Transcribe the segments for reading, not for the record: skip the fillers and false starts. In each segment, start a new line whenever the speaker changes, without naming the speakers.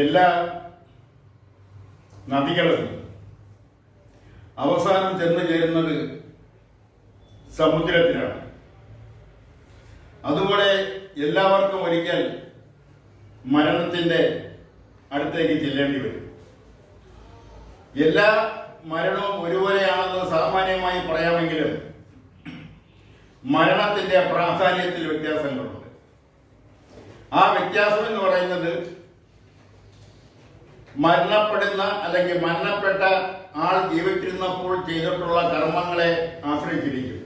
എല്ലാ നദികളും അവസാനം ചെന്ന് ചേരുന്നത് സമുദ്രത്തിലാണ്. അതുപോലെ എല്ലാവർക്കും ഒരിക്കൽ മരണത്തിൻ്റെ അടുത്തേക്ക് ചെല്ലേണ്ടി വരും. എല്ലാ മരണവും ഒരുപോലെയാണെന്ന് സാമാന്യമായി പറയാമെങ്കിലും മരണത്തിൻ്റെ പ്രാധാന്യത്തിൽ വ്യത്യാസങ്ങളുണ്ട്. ആ വ്യത്യാസം എന്ന് പറയുന്നത് മരണപ്പെടുന്ന അല്ലെങ്കിൽ മരണപ്പെട്ട ആൾ ജീവിച്ചിരുന്നപ്പോൾ ചെയ്തിട്ടുള്ള കർമ്മങ്ങളെ ആശ്രയിച്ചിരിക്കും.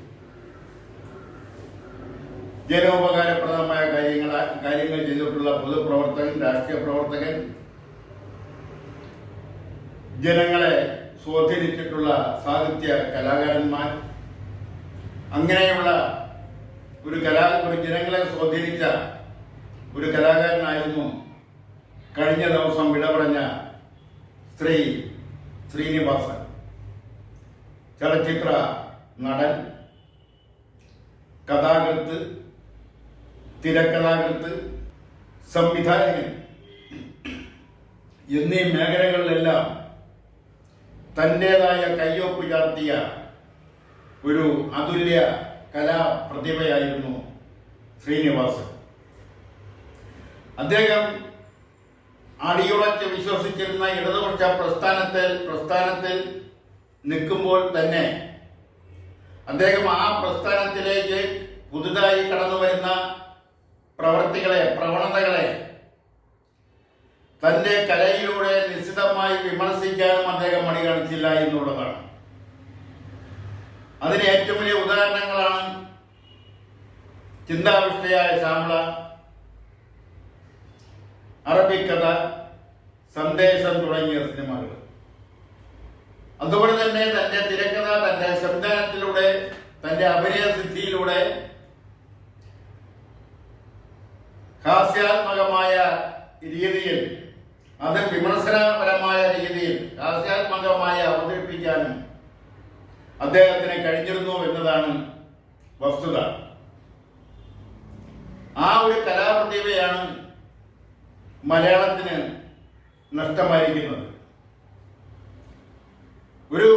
ജനോപകാരപ്രദമായ കാര്യങ്ങൾ ചെയ്തിട്ടുള്ള പൊതുപ്രവർത്തകൻ, രാഷ്ട്രീയ പ്രവർത്തകൻ, ജനങ്ങളെ സ്വാധീനിച്ചിട്ടുള്ള സാഹിത്യ കലാകാരന്മാർ, അങ്ങനെയുള്ള ഒരു ജനങ്ങളെ സ്വാധീനിച്ച ഒരു കലാകാരനായിരുന്നു കഴിഞ്ഞ ദിവസം വിട പറഞ്ഞ ശ്രീനിവാസൻ. ചലച്ചിത്ര നടൻ, കഥാകൃത്ത്, തിരക്കഥാകൃത്ത്, സംവിധായകൻ എന്നീ മേഖലകളിലെല്ലാം തൻ്റെതായ കയ്യൊപ്പ് ചാർത്തിയ ഒരു അതുല്യ കലാപ്രതിഭയായിരുന്നു ശ്രീനിവാസൻ. അദ്ദേഹം അടിയുറച്ച് വിശ്വസിച്ചിരുന്ന ഇടതുപക്ഷ പ്രസ്ഥാനത്തിൽ നിൽക്കുമ്പോൾ തന്നെ അദ്ദേഹം ആ പ്രസ്ഥാനത്തിലേക്ക് പുതുതായി കടന്നു വരുന്ന പ്രവണതകളെ തന്റെ കലയിലൂടെ നിശ്ചിതമായി വിമർശിക്കാനും അദ്ദേഹം മടി കാണിച്ചില്ല എന്നുള്ളതാണ്. അതിന് ഏറ്റവും വലിയ ഉദാഹരണങ്ങളാണ് ചിന്താവിഷ്ടയായ ശ്യാമള, അറബിക്കഥ, സന്ദേശം തുടങ്ങിയ സിനിമകൾ. അതുപോലെ തന്നെ തന്റെ തിരക്കഥ, തന്റെ സംവിധാനത്തിലൂടെ, തന്റെ അഭിനയ സിദ്ധിയിലൂടെ ഹാസ്യാത്മകമായ രീതിയിൽ, അത് വിമർശനപരമായ രീതിയിൽ ഹാസ്യാത്മകമായി അവതരിപ്പിക്കാനും അദ്ദേഹത്തിന് കഴിഞ്ഞിരുന്നു എന്നതാണ് വസ്തുത. ആ ഒരു കലാപ്രതിഭയാണ് മലയാളത്തിന് നഷ്ടമായിരിക്കുന്നത്. ഒരു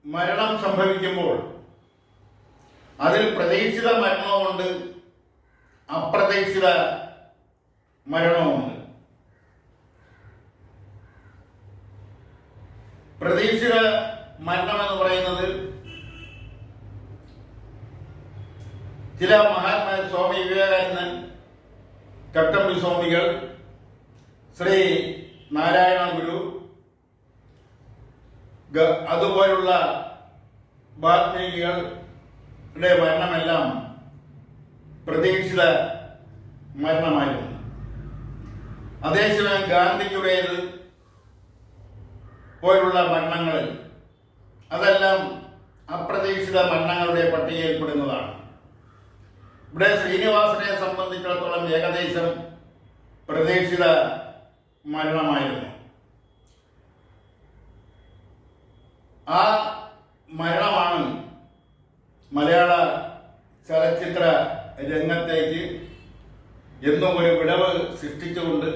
മരണം സംഭവിക്കുമ്പോൾ അതിൽ പ്രതീക്ഷിത മരണവുമുണ്ട്, അപ്രതീക്ഷിത മരണവുമുണ്ട്. പ്രതീക്ഷിത മരണം എന്ന് പറയുന്നത് ചില മഹാത്മാ, സ്വാമി വിവേകാനന്ദൻ, ചട്ടമ്പി സ്വാമികൾ, ശ്രീ നാരായണ ഗുരു, അതുപോലുള്ള വാൽമീകികളുടെ മരണമെല്ലാം പ്രതീക്ഷിത മരണമായിരുന്നു. അതേസമയം ഗാന്ധിജിയുടേത് പോലുള്ള മരണങ്ങൾ അതെല്ലാം അപ്രതീക്ഷിത മരണങ്ങളുടെ പട്ടികയിൽപ്പെടുന്നതാണ്. ഇവിടെ ശ്രീനിവാസനെ സംബന്ധിച്ചിടത്തോളം ഏകദേശം പ്രതീക്ഷിത മരണമായിരുന്നു. ആ മരണമാണ് മലയാള ചലച്ചിത്ര രംഗത്തേക്ക് എന്നും ഒരു വിടവ് സൃഷ്ടിച്ചുകൊണ്ട്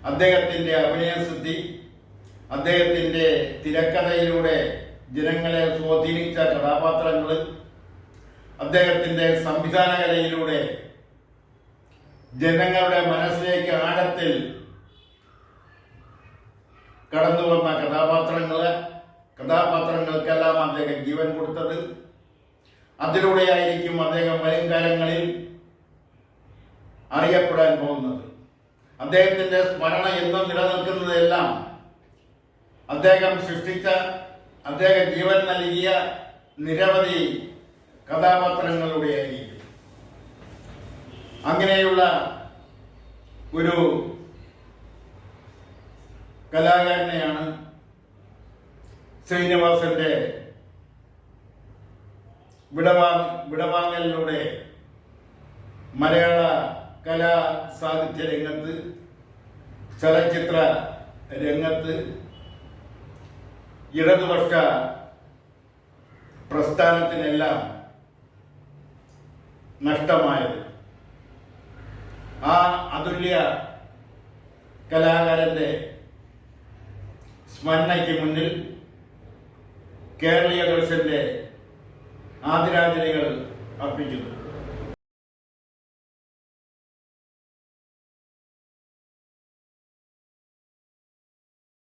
അദ്ദേഹത്തിൻ്റെ അഭിനയസിദ്ധി, അദ്ദേഹത്തിൻ്റെ തിരക്കഥയിലൂടെ ജനങ്ങളെ സ്വാധീനിച്ച കഥാപാത്രങ്ങൾ, അദ്ദേഹത്തിൻ്റെ സംവിധാന കലയിലൂടെ ജനങ്ങളുടെ മനസ്സിലേക്ക് ആഴത്തിൽ കടന്നു വന്ന കഥാപാത്രങ്ങൾക്കെല്ലാം അദ്ദേഹം ജീവൻ കൊടുത്തത്. അതിലൂടെയായിരിക്കും അദ്ദേഹം വരുംകാലങ്ങളിൽ അറിയപ്പെടാൻ പോകുന്നത്. അദ്ദേഹത്തിൻ്റെ സ്മരണ എന്നും നിലനിൽക്കുന്നതെല്ലാം അദ്ദേഹം സൃഷ്ടിച്ച, അദ്ദേഹം ജീവൻ നൽകിയ നിരവധി കഥാപാത്രങ്ങളിലൂടെയായിരിക്കും. അങ്ങനെയുള്ള ഒരു കലാകാരനെയാണ് ശ്രീനിവാസന്റെ വിടവാങ്ങലിലൂടെ മലയാള കലാ സാഹിത്യ രംഗത്ത്, ചലച്ചിത്ര രംഗത്ത്, ഇടതുപക്ഷ പ്രസ്ഥാനത്തിനെല്ലാം നഷ്ടമായത്. ആ അതുല്യ കലാകാരന്റെ സ്മരണയ്ക്ക് മുന്നിൽ കേരളീയ ദർശന്റെ ആദരാഞ്ജലികൾ അർപ്പിക്കുന്നു.